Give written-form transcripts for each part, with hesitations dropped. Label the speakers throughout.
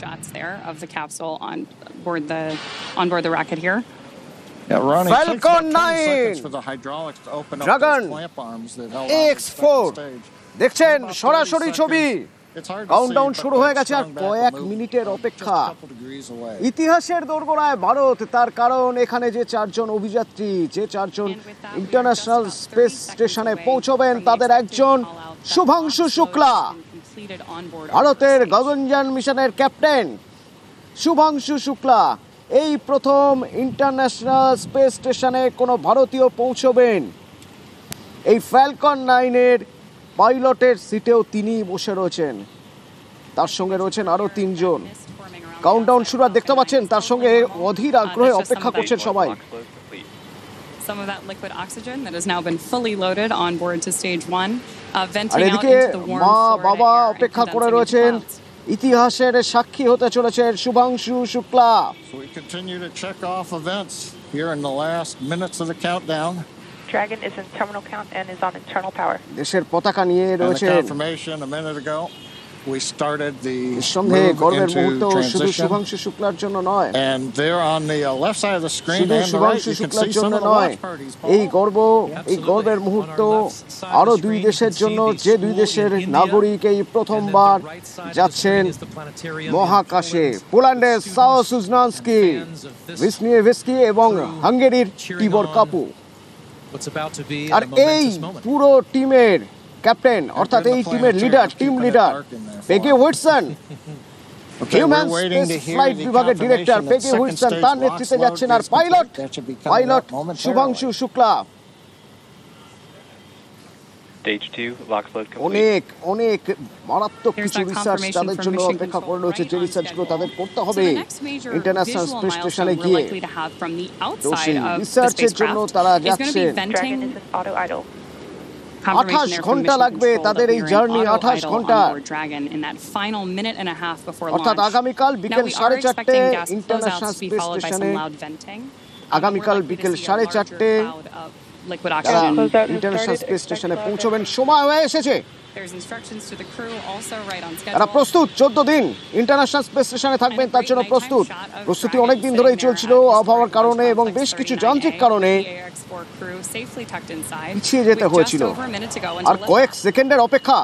Speaker 1: shots there of the capsule on board the rocket here.
Speaker 2: Yeah, Ronnie,
Speaker 3: Falcon 9
Speaker 2: for the hydraulics to open up
Speaker 3: Dragon
Speaker 2: those clamp arms that held
Speaker 3: X4 দেখছেন সরাসরি ছবি countdown শুরু হয়ে গেছে আর কয়েক মিনিটের অপেক্ষা ইতিহাসের দোরগোড়ায় ভারত তার কারণ এখানে যে চারজন অভিযাত্রী যে চারজন ইন্টারন্যাশনাল স্পেস স্টেশনে পৌঁছবেন তাদের একজন শুভাংশু শুক্লা ভারতের গগনযান মিশনের ক্যাপ্টেন শুভাংশু শুক্লা এই প্রথম ইন্টারন্যাশনাল স্পেস স্টেশনে কোনো ভারতীয় পৌঁছবেন এই ফ্যালকন 9 এর পাইলটের সিটেও তিনি বসে রয়েছেন তার সঙ্গে রয়েছেন আরো তিনজন কাউন্টডাউন শুরু আর দেখতে পাচ্ছেন তার সঙ্গে অধীর আগ্রহে অপেক্ষা করছেন সবাই
Speaker 1: Some of that liquid oxygen that has now been fully loaded on board to stage 1 venting out into the warm
Speaker 3: বাবা অপেক্ষা করে রয়েছেন ইতিহাসের সাক্ষী হতে চলেছেন Shubhanshu Shukla
Speaker 2: So we continue to check off events here in the last minutes of the countdown.
Speaker 4: Dragon is in terminal count and is on internal power.
Speaker 3: দেশের পতাকা নিয়ে রয়েছেন
Speaker 2: Confirmation a minute ago. We started the
Speaker 3: গর্বের মুহূর্ত শুধু শুভাংশু শুক্লার জন্য নয়
Speaker 2: and there on the left side of the screen and the right you can see some of the watch parties.
Speaker 3: এই গর্বের মুহূর্ত আরো দুই দেশের জন্য যে দুই দেশের নাগরিক এই প্রথমবার যাচ্ছেন মহাকাশে পোল্যান্ডের সাও সুজনান্সকি ভিসনিয়েভস্কি এবং হাঙ্গেরির টিবর কাপু আর এই পুরো টিমের ক্যাপ্টেন অর্থাৎ এই টিমের team leader পেগি Whitson human space flight বিভাগের ডিরেক্টর পেগি হুইটসন তার নেতৃত্বে যাচ্ছেন আর পাইলট শুভাংশু শুক্লা অনেক মারাত্মক কিছু রিসার্চ তাদের জন্য অপেক্ষা করে রয়েছে যে রিসার্চগুলো তাদের করতে হবে ইন্টারন্যাশনাল স্পেস স্টেশনে গিয়ে তো সেই রিসার্চের জন্য তারা যাচ্ছেন 28 ঘন্টা লাগবে তাদের এই জার্নি 28 ঘন্টা অর্থাৎ আগামীকাল বিকেল 4:30 ইন্টারন্যাশনাল স্পেস স্টেশনে আগামীকাল বিকেল 4:30 ইন্টারন্যাশনাল স্পেস স্টেশনে পৌঁছবেন সময় হয়ে এসেছে এরা প্রস্তুত 14 দিন ইন্টারন্যাশনাল স্পেস স্টেশনে থাকবেন তার জন্য প্রস্তুতি অনেক দিন ধরেই চলছিল আবহাওয়ার কারণে এবং বেশ কিছু যান্ত্রিক কারণে পিছিয়ে যেতে হয়েছিল আর কয়েক সেকেন্ডের অপেক্ষা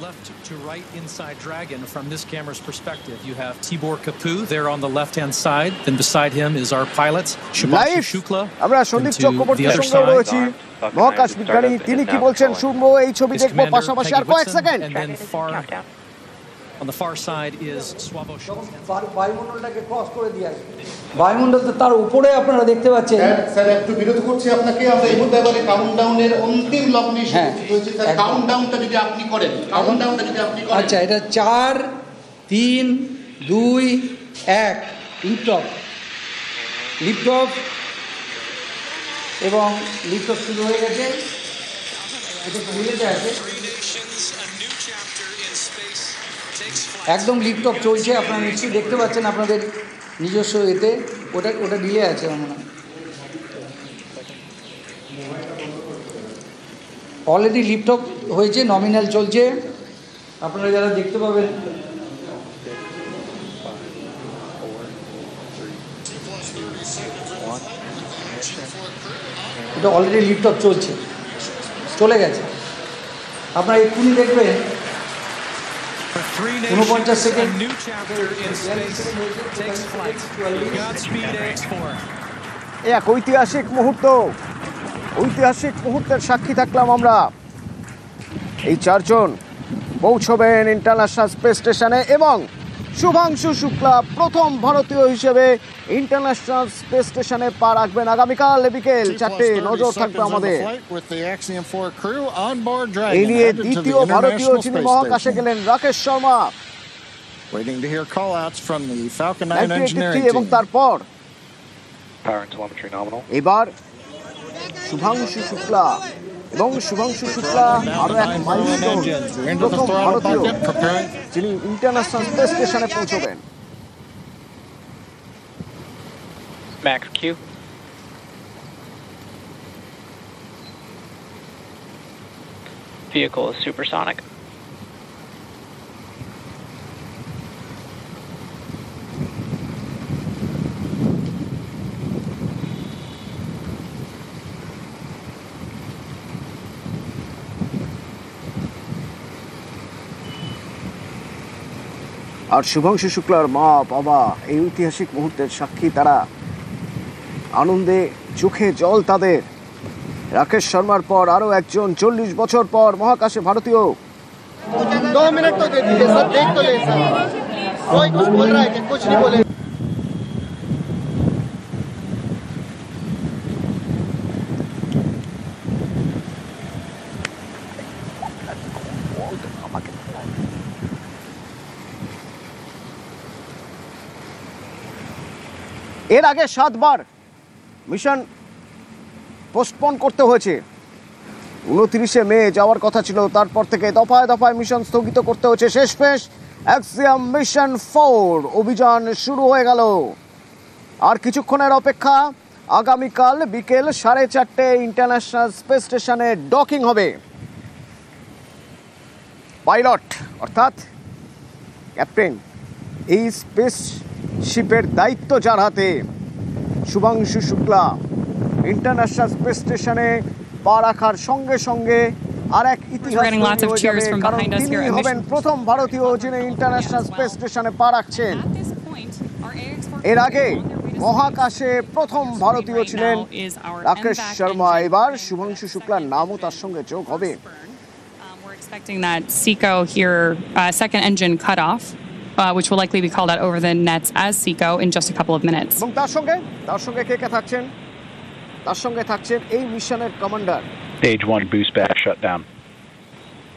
Speaker 5: Left to right inside Dragon from this camera's perspective. You have Tibor Kapu there on the left-hand side. Then beside him is our pilot, Shubhanshu Shukla.
Speaker 3: আমরা সন্দীপ চক্রবর্তীর সঙ্গে রয়েছি মহাকাশ বিজ্ঞানী তিনি কি বলছেন শুনবো এই ছবি দেখবো পাশাপাশি আর কয়েক second
Speaker 5: On the far side is
Speaker 6: বায়ুমণ্ডলটাকে ক্রস করে দিয়ে আসবে বায়ুমণ্ডল তো তার উপরে আপনারা দেখতে পাচ্ছেন
Speaker 7: স্যার একটু বিরোধ করছি আপনাকে আমরা এই মুহূর্তে এবারে কাউন্টডাউনের অন্তিম লগ্নে রয়েছে স্যার কাউন্টডাউনটা যদি আপনি করেন
Speaker 6: আচ্ছা এটা 4 3 2 1 লিফট অফ এবং লিফট অফ শুরু হয়ে গেছে এটা মিলিয়ে আছে একদম লিফট অফ চলছে আপনারা নিশ্চয়ই দেখতে পাচ্ছেন আপনাদের নিজস্ব এতে ওটা ডিলে আছে মনে হয় অলরেডি লিফট অফ হয়েছে নমিনাল চলছে আপনারা যারা দেখতে পাবেন এটা অলরেডি লিফট অফ চলে গেছে আপনারা এক্ষুনি দেখবেন 49 সেকেন্ড
Speaker 3: এক ঐতিহাসিক মুহূর্তের সাক্ষী থাকলাম আমরা এই চারজন পৌঁছবেন ইন্টারন্যাশনাল স্পেস স্টেশনে এবং শুভাংশু শুক্লা প্রথম ভারতীয় হিসেবে ইন্টারন্যাশনাল স্পেস স্টেশনে পা রাখবেন আগামীকাল বিকেল 4টে নজর থাকবে আমাদের এই নিয়ে দ্বিতীয় ভারতীয় যিনি মহাকাশে গেলেন Rakesh Sharma
Speaker 2: Waiting to hear call-outs from the Falcon 9 engineering team.
Speaker 3: এবং তারপর
Speaker 8: power and telemetry nominal.
Speaker 3: এবার শুভাংশু শুক্লা আরো এক মাইলস্টোন প্রথম ভারতীয় যিনি ইন্টারন্যাশনাল স্পেস স্টেশনে পৌঁছবেন
Speaker 8: Max Q. Vehicle is supersonic.
Speaker 3: আর শুভাংশু শুক্লার মা বাবা এই ঐতিহাসিক মুহূর্তের সাক্ষী। তারা আনন্দে চোখে জল তাদের। রাকেশ শর্মার পর আরও একজন 40 বছর পর মহাকাশে ভারতীয়।
Speaker 9: 2 मिनट तो दे दीजिए सर, देख तो ले सर, कोई कुछ बोल रहा है कि कुछ नहीं बोले।
Speaker 3: এর আগে 7 বার মিশন পোস্টপোন করতে হয়েছে। 29শে মে যাওয়ার কথা ছিল, তারপর থেকে দফায় দফায় মিশন স্থগিত করতে হয়েছে। শেষমেশ অ্যাক্সিয়াম মিশন 4 অভিযান শুরু হয়ে গেল। আর কিছুক্ষণের অপেক্ষা, আগামীকাল বিকেল 4:30 ইন্টারন্যাশনাল স্পেস স্টেশনে ডকিং হবে। পাইলট অর্থাৎ ক্যাপ্টেন, এই স্পেস শিপের দায়িত্ব যার হাতে, শুভাংশু শুক্লা, ইন্টারন্যাশনাল স্পেস স্টেশনে পা রাখার সঙ্গে সঙ্গে আর এক ইতিহাস হয়ে যাবে, কারণ তিনি হবেন প্রথম ভারতীয় যিনি ইন্টারন্যাশনাল স্পেস স্টেশনে পা রাখছেন। এর আগে মহাকাশে প্রথম ভারতীয় ছিলেন রাকেশ শর্মা। এবার শুভাংশু শুক্লার নামও তার সঙ্গে যোগ হবে।
Speaker 1: We're expecting that SECO here, second engine cut off, which will likely be called out over the nets as SECO in just a couple of minutes.
Speaker 3: এবং তার সঙ্গে কে কে থাকছেন? তার সঙ্গে থাকছেন এই মিশনের commander.
Speaker 8: Stage 1 boost back shut down.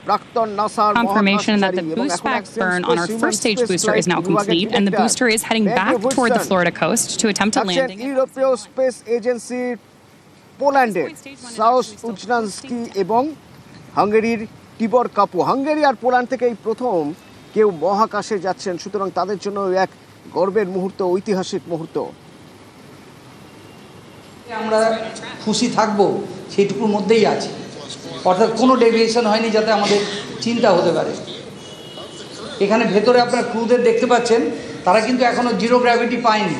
Speaker 3: প্রাক্তন নাসার
Speaker 1: confirmation that the boost back burn on our first stage booster is now complete, and the booster is heading back toward the Florida coast to attempt a landing.
Speaker 3: ইউরোপীয় space agency পোল্যান্ডের south উজনান্সকি এবং হাঙ্গেরির টিবর কাপু। Hungary আর Poland থেকে এই প্রথম কেউ মহাকাশে যাচ্ছেন, সুতরাং তাদের জন্য এক গর্বের মুহূর্ত, ঐতিহাসিক মুহূর্ত।
Speaker 6: আমরা খুশি থাকবো সেইটুকুর মধ্যেই আছে, অর্থাৎ কোনো ডেভিয়েশন হয়নি যাতে আমাদের চিন্তা হতে পারে। এখানে ভেতরে আপনার ক্রুদের দেখতে পাচ্ছেন, তারা কিন্তু এখনও জিরো গ্র্যাভিটি পায়নি,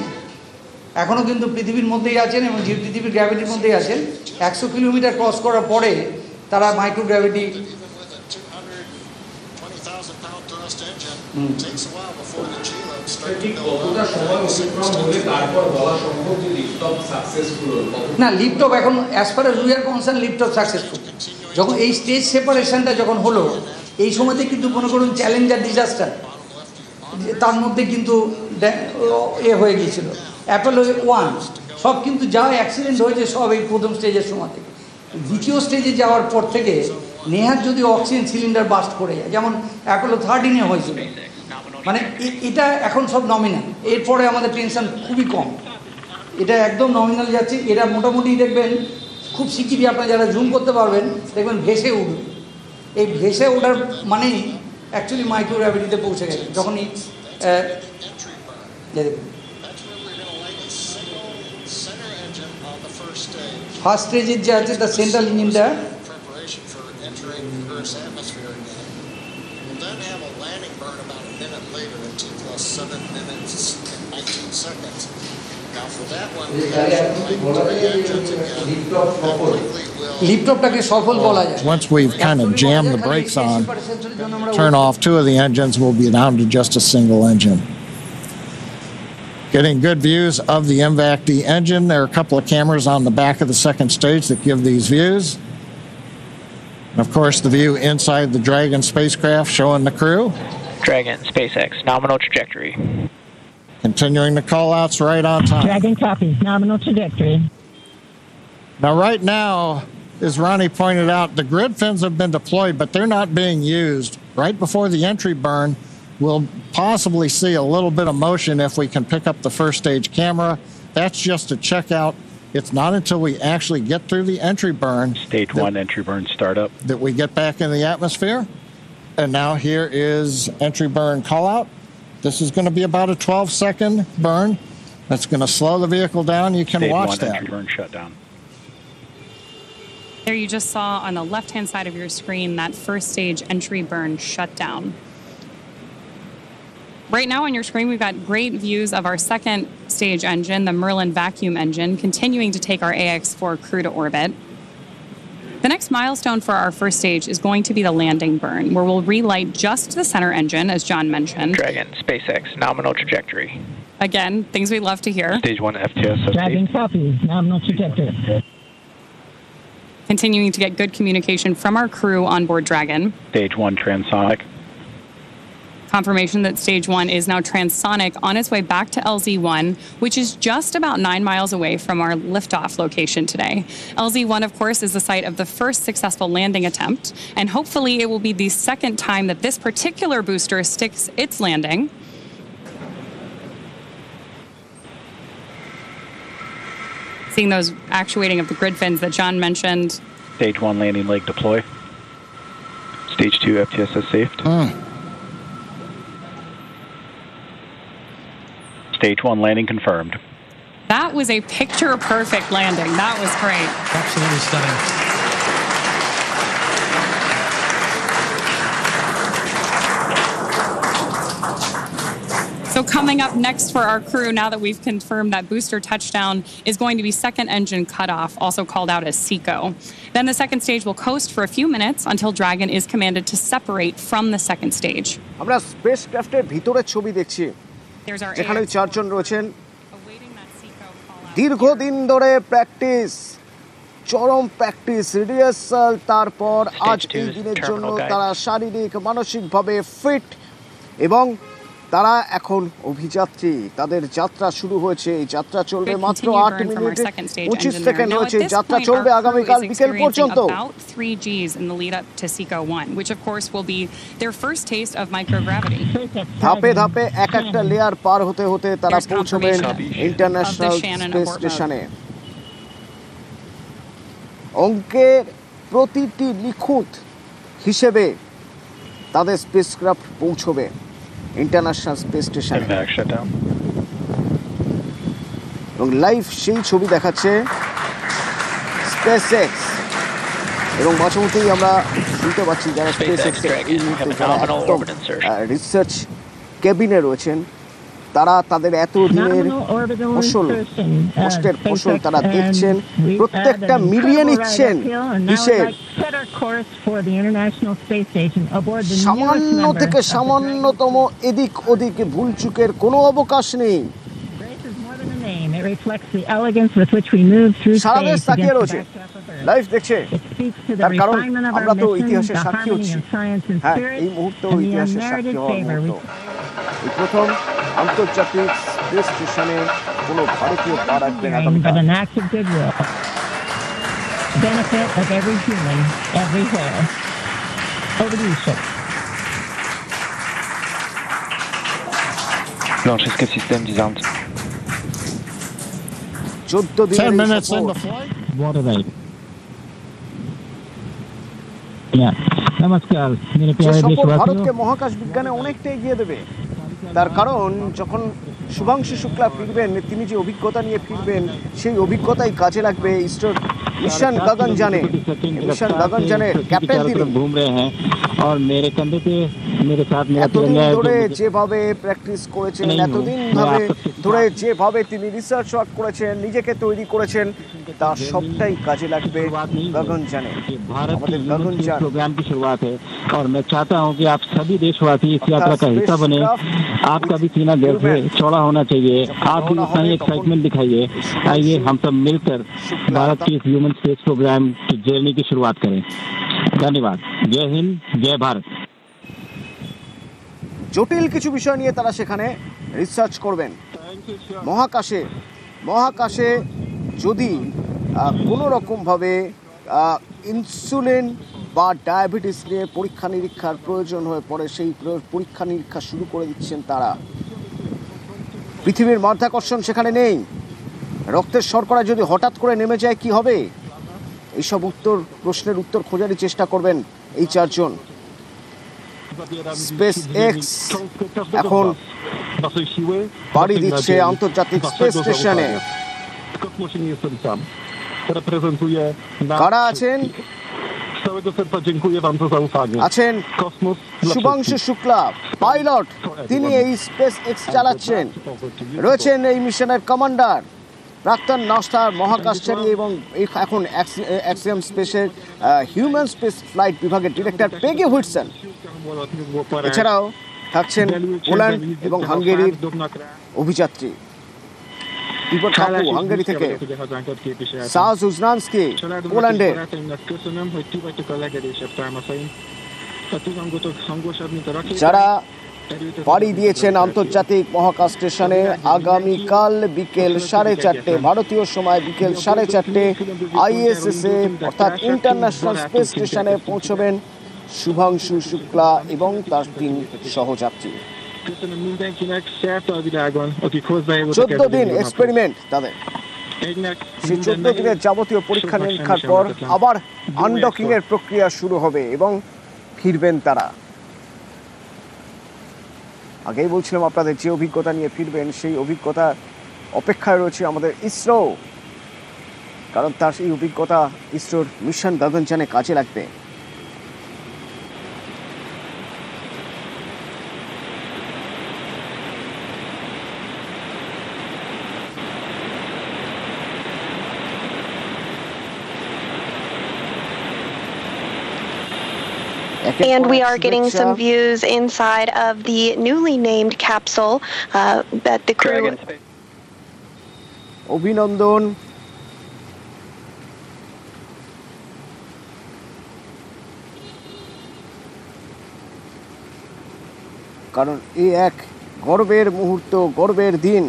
Speaker 6: এখনও কিন্তু পৃথিবীর মধ্যেই আছেন এবং পৃথিবীর গ্র্যাভিটির মধ্যেই আছেন। 100 কিলোমিটার ক্রস করার পরে তারা মাইক্রোগ্র্যাভিটি না, লিফট অফ এখন as far age we are concern lift of successful. যখন এই স্টেজ সেপারেশনটা যখন হলো, এই সময়তে কিন্তু মনে করুন চ্যালেঞ্জার ডিজাস্টার, তার মধ্যে কিন্তু হয়ে গিয়েছিল অ্যাপোলো 1 সব কিন্তু যা অ্যাক্সিডেন্ট হয়েছে সব এই প্রথম স্টেজের সময় থেকে। দ্বিতীয় স্টেজে যাওয়ার পর থেকে নেহাত যদি অক্সিজেন সিলিন্ডার বাস্ট করে যায়, যেমন অ্যাপোলো 13 হয়েছিল, মানে এটা এখন সব নমিনাল। এরপরে আমাদের টেনশন খুবই কম, এটা একদম নমিনাল যাচ্ছে। এরা মোটামুটি দেখবেন খুব শিগগিরই আপনারা যারা জুম করতে পারবেন দেখবেন ভেসে উঠবে। এই ভেসে ওঠার মানেই অ্যাকচুয়ালি মাইক্রোগ্র্যাভিটিতে পৌঁছে গেছে। যখনই ফার্স্ট স্টেজের যে আছে তার সেন্ট্রাল ইঞ্জিনটা
Speaker 2: Once we've kind of jammed the brakes on, turn off 2 of the engines, we'll be down to just a single engine. Getting good views of the MVAC-D engine. There are a couple of cameras on the back of the second stage that give these views. And of course, the view inside the Dragon spacecraft showing the crew.
Speaker 8: Dragon, SpaceX, nominal trajectory.
Speaker 2: Continuing the call-outs right on time.
Speaker 10: Dragon copy, nominal trajectory.
Speaker 2: Now, right now, as Ronnie pointed out, the grid fins have been deployed, but they're not being used. Right before the entry burn, we'll possibly see a little bit of motion if we can pick up the first stage camera. That's just to check out. It's not until we actually get through the entry burn.
Speaker 8: Stage 1 entry burn startup.
Speaker 2: That we get back in the atmosphere. And now here is entry burn call-out. This is going to be about a 12-second burn. That's going to slow the vehicle down. You can watch that.
Speaker 8: Entry burn shutdown.
Speaker 1: There you just saw on the left-hand side of your screen that first stage entry burn shutdown. Right now on your screen, we've got great views of our second stage engine, the Merlin vacuum engine, continuing to take our AX-4 crew to orbit. The next milestone for our first stage is going to be the landing burn, where we'll relight just the center engine, as John mentioned.
Speaker 8: Dragon, SpaceX, nominal trajectory.
Speaker 1: Again, things we love to hear.
Speaker 8: Stage 1 FTS.
Speaker 10: Dragon copy, nominal trajectory.
Speaker 1: Continuing to get good communication from our crew on board Dragon.
Speaker 8: Stage 1 transonic.
Speaker 1: Confirmation that stage 1 is now transonic on its way back to LZ-1, which is just about 9 miles away from our liftoff location today. LZ-1, of course, is the site of the first successful landing attempt, and hopefully it will be the second time that this particular booster sticks its landing. Seeing those actuating of the grid fins that John mentioned.
Speaker 8: Stage 1 landing leg deploy. Stage 2 FTS is saved. Stage 1 landing confirmed.
Speaker 1: That was a picture-perfect landing. That was great.
Speaker 5: Absolutely stunning.
Speaker 1: So coming up next for our crew, now that we've confirmed that booster touchdown, is going to be second engine cutoff, also called out as SECO. Then the second stage will coast for a few minutes until Dragon is commanded to separate from the second stage.
Speaker 3: আমরা স্পেসক্রাফটের ভিতরের ছবি দেখছি, যেখানে চারজন রয়েছেন। দীর্ঘদিন ধরে practice, চরম প্র্যাকটিস, রিহার্সাল, তারপর আজ এই দিনের জন্য তারা শারীরিক মানসিকভাবে ফিট এবং তারা এখন অভিযাত্রী। তাদের যাত্রা শুরু হয়েছে। এই যাত্রা চলবে মাত্র 8 মিনিট 25 সেকেন্ড হয়েছে। যাত্রা চলবে আগামীকাল বিকেল পর্যন্ত।
Speaker 1: About 3 Gs in the lead up to SECO 1, which of course will be their first taste of microgravity.
Speaker 3: ধাপে ধাপে এক একটা লেয়ার পার হতে হতে তারা পৌঁছবেন ইন্টারন্যাশনাল স্পেস স্টেশনে। অঙ্কের প্রতিটি নিখুঁত হিসেবে তাদের স্পেসক্রাফট পৌঁছবে ইন্টারন্যাশনাল স্পেস স্টেশনে। এবং লাইভ সেই ছবি দেখাচ্ছে স্পেসএক্স, এবং মাঝে মধ্যেই আমরা শুনতে পাচ্ছি যারা স্পেসএক্স এই মুহূর্তে যারা রিসার্চ কেবিনে রয়েছেন, তারা তাদের এতদিনের ফসল, কষ্টের ফসল তারা দেখছেন, প্রত্যেকটা মিলিয়ে নিচ্ছেন হিসেব। সামান্য থেকে সামান্যতম এদিক ওদিক ভুলচুকের কোনো অবকাশ নেই। সারা দেশ তাকিয়ে রয়েছে, লাইভ দেখছে, তার কারণ আমরা তো ইতিহাসের সাক্ষী হচ্ছি। হ্যাঁ, এই মুহূর্তেও ইতিহাসের সাক্ষী হওয়ার মুহূর্ত। এই প্রথম আন্তর্জাতিক স্পেস স্টেশনে কোনো ভারতীয় পা রাখবেন আগামীকাল।
Speaker 8: Launch escape system disarmed.
Speaker 3: 14
Speaker 2: 10 minutes in the flight.
Speaker 10: Water right. Yeah. নমস্কার মেরে প্যারে দেশবাসী।
Speaker 3: ভারতকে মহাকাশ বিজ্ঞানে অনেকটা এগিয়ে দেবে, তার কারণ যখন শুভাংশু শুক্লা ফিরবেন, তিনি যে অভিজ্ঞতা নিয়ে ফিরবেন, সেই অভিজ্ঞতাই কাজে লাগবে ইসরোর মিশন গগনযানে। মিশন গগনযানের ক্যাপ্টেন তিনি। এতদিন ধরে যেভাবে প্র্যাকটিস করেছেন, এতদিন ধরে যেভাবে তিনি রিসার্চ ওয়ার্ক করেছেন, নিজেকে তৈরি করেছেন, তার সবটাই কাজে লাগবে গগনযানে। আমাদের गगनयान
Speaker 10: प्रोग्राम की शुरुआत है और मैं चाहता हूं कि आप सभी देशवासी इस यात्रा का हिस्सा बने। आपका भी सीना गर्व से चौड़ा होना चाहिए, आप भी उतना ही एक्साइटमेंट दिखाइए। आइए हम सब मिलकर भारत की इस ह्यूमन स्पेस प्रोग्राम की जर्नी की शुरुआत करें। धन्यवाद। जय हिंद, जय भारत।
Speaker 3: জটিল কিছু বিষয় নিয়ে তারা সেখানে রিসার্চ করবেন। মহাকাশে যদি কোনো রকমভাবে ইনসুলিন বা ডায়াবেটিস নিয়ে পরীক্ষা নিরীক্ষার প্রয়োজন হয়ে পড়ে, সেই পরীক্ষা নিরীক্ষা শুরু করে দিচ্ছেন তারা। পৃথিবীর মাধ্যাকর্ষণ সেখানে নেই, রক্তের শর্করা যদি হঠাৎ করে নেমে যায় কি হবে, এইসব প্রশ্নের উত্তর খোঁজারই চেষ্টা করবেন এই চারজন। স্পেস এক্স এখন পাড়ি দিচ্ছে আন্তর্জাতিক স্পেস স্টেশনে। কারা আছেন? আছেন শুভাংশু শুক্লা, পাইলট, তিনি এই স্পেস এক্স চালাচ্ছেন। রয়েছেন এই মিশনের কমান্ডার প্রাক্তন নাসার মহাকাশচারী এবং এখন অ্যাক্সিয়াম স্পেসের হিউম্যান স্পেস ফ্লাইট বিভাগের ডিরেক্টর পেগি হুইটসন। এছাড়াও থাকছেন পোল্যান্ড এবং হাঙ্গেরির অভিযাত্রী ইভর কাপু হাঙ্গেরি থেকে, সাজ উজনানস্কি পোল্যান্ডের, যারা পাড়ি দিয়েছেন আন্তর্জাতিক মহাকাশ স্টেশনে আগামীকাল বিকেল 4:30 ভারতীয় সময় বিকেল 4:30 ISS-এ অর্থাৎ ইন্টারন্যাশনাল স্পেস স্টেশনে পৌঁছবেন শুভাংশু শুক্লা এবং তার 3 সহযাত্রী। 14 দিন এক্সপেরিমেন্ট তাদের। সেই 14 দিনের যাবতীয় পরীক্ষা নিরীক্ষার পর আবার আনডকিং এর প্রক্রিয়া শুরু হবে এবং ফিরবেন তারা। আগেই বলছিলাম আপনাদের যে অভিজ্ঞতা নিয়ে ফিরবেন সেই অভিজ্ঞতা অপেক্ষায় রয়েছে আমাদের ইসরো, কারণ তার সেই অভিজ্ঞতা ইসরোর মিশন গগনযানে কাজে লাগবে।
Speaker 11: And we are getting some views inside of the newly named capsule that the crew...
Speaker 3: অভিনন্দন। কারণ এই এক গর্বের মুহূর্ত, গর্বের দিন।